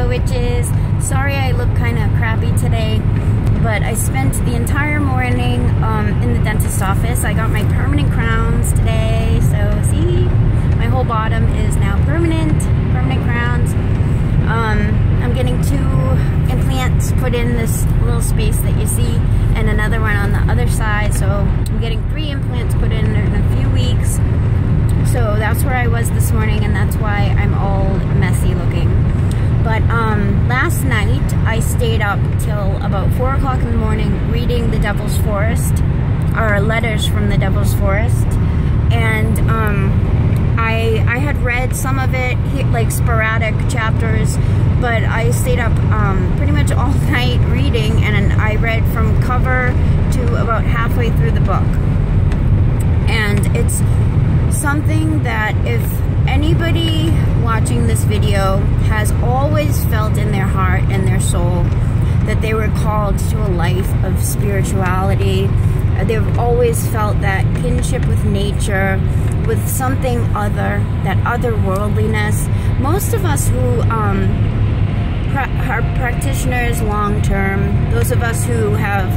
witches. Sorry I look kind of crappy today, but I spent the entire morning in the dentist office. I got my permanent crowns today, so see, my whole bottom is now permanent crowns. I'm getting 2 implants put in this little space that you see, and another one on the other side, so I'm getting 3 implants put in a few weeks. So that's where I was this morning, and that's why I'm all messy looking. But last night I stayed up till about 4 o'clock in the morning reading The Devil's Forest, or Letters from the Devil's Forest, and I had read some of it, like sporadic chapters, but I stayed up pretty much all night reading, and I read from cover to about halfway through the book. And it's something that if anybody watching this video has always felt in their heart and their soul that they were called to a life of spirituality, they've always felt that kinship with nature, with something other, that otherworldliness. Most of us who are practitioners long-term, those of us who have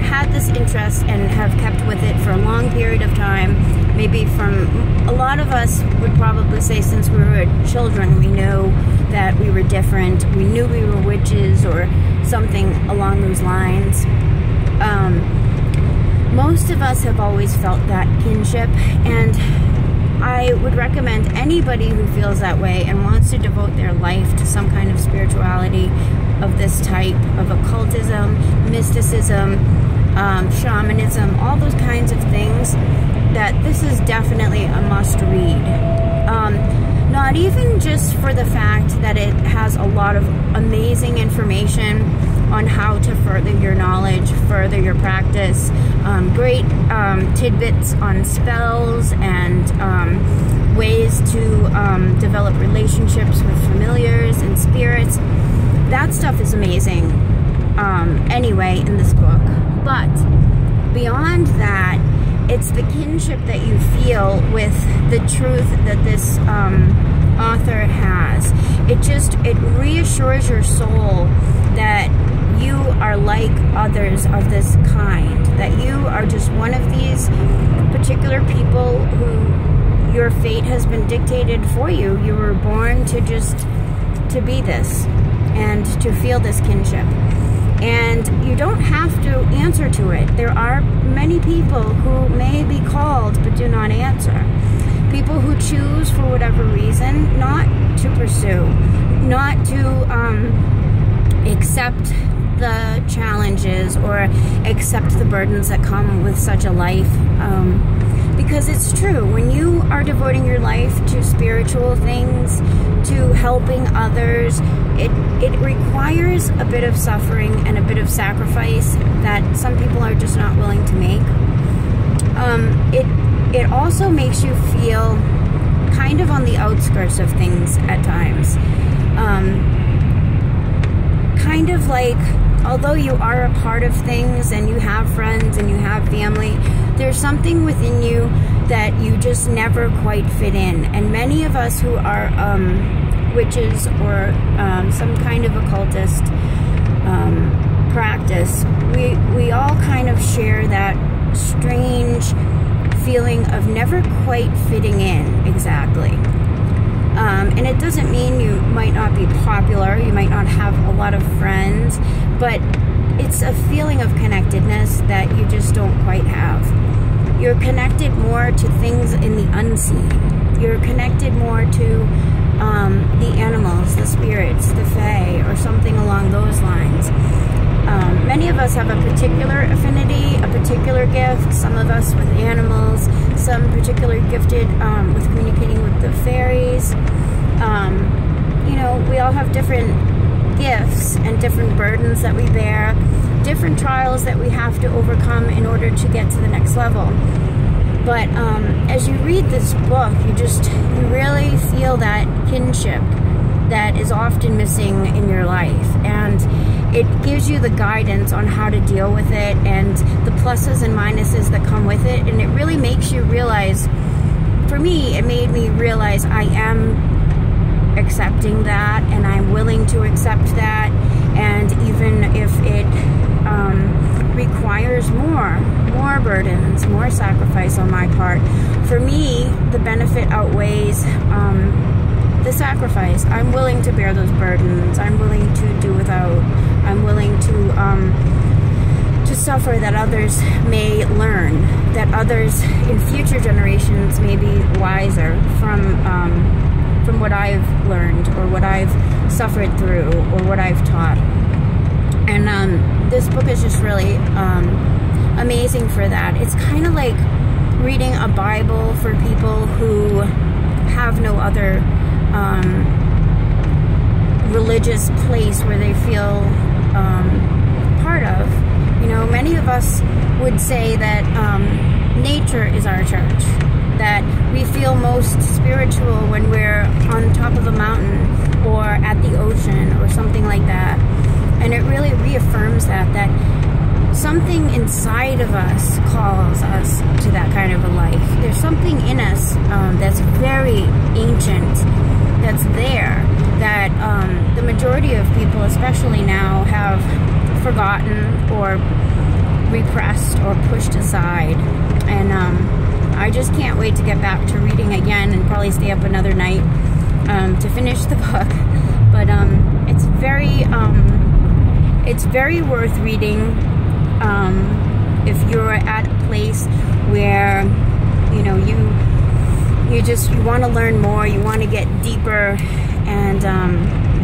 had this interest and have kept with it for a long period of time, maybe from a lot of us would probably say since we were children, we know that we were different. We knew we were witches or something along those lines. Most of us have always felt that kinship, and I would recommend anybody who feels that way and wants to devote their life to some kind of spirituality of this type, of occultism, mysticism, shamanism, all those kinds of things, that this is definitely a must read. Not even just for the fact that it has a lot of amazing information on how to further your knowledge, further your practice, great tidbits on spells and ways to develop relationships with familiars and spirits. That stuff is amazing anyway in this book. But beyond that, it's the kinship that you feel with the truth that this author has. It reassures your soul that you are like others of this kind, that you are just one of these particular people who your fate has been dictated for you. You were born to be this and to feel this kinship. And you don't have to answer to it. There are many people who may be called but do not answer. People who choose for whatever reason not to pursue, not to accept the challenges or accept the burdens that come with such a life. Because it's true, when you are devoting your life to spiritual things, to helping others, it requires a bit of suffering and a bit of sacrifice that some people are just not willing to make. It also makes you feel kind of on the outskirts of things at times. Kind of like, although you are a part of things and you have friends and you have family, there's something within you that you just never quite fit in. And many of us who are witches or some kind of occultist practice, we all kind of share that strange feeling of never quite fitting in exactly. And it doesn't mean you might not be popular, you might not have a lot of friends, but it's a feeling of connectedness that you just don't quite have. You're connected more to things in the unseen. You're connected more to the animals, the spirits, the fae, or something along those lines. Many of us have a particular affinity, a particular gift, some of us with animals, some particularly gifted with communicating with the fairies. You know, we all have different gifts and different burdens that we bear, different trials that we have to overcome in order to get to the next level. But as you read this book, you really feel that kinship that is often missing in your life, and it gives you the guidance on how to deal with it and the pluses and minuses that come with it. And it really makes you realize, for me, it made me realize I am accepted accepting that, and I'm willing to accept that. And even if it requires more burdens, more sacrifice on my part, for me, the benefit outweighs the sacrifice. I'm willing to bear those burdens. I'm willing to do without. I'm willing to suffer that others may learn, that others in future generations may be wiser from what I've learned, or what I've suffered through, or what I've taught. And this book is just really amazing for that. It's kind of like reading a Bible for people who have no other religious place where they feel part of. You know, many of us would say that nature is our church, that we feel most spiritual when we're on top of a mountain or at the ocean or something like that. And it really reaffirms that something inside of us calls us to that kind of a life. There's something in us that's very ancient, that's there, that the majority of people, especially now, have forgotten or repressed or pushed aside. And I just can't wait to get back to reading again, and probably stay up another night to finish the book. But it's very worth reading if you're at a place where, you know, you want to learn more, you want to get deeper, and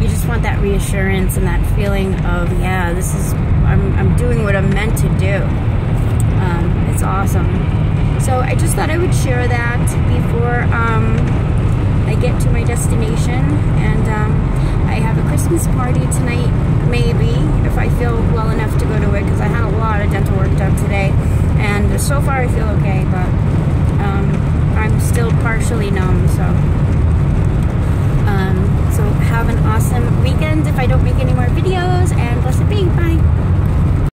you just want that reassurance and that feeling of, yeah, I'm doing what I'm meant to do. It's awesome. So I just thought I would share that before I get to my destination. And I have a Christmas party tonight, maybe, if I feel well enough to go to it, because I had a lot of dental work done today, and so far I feel okay, but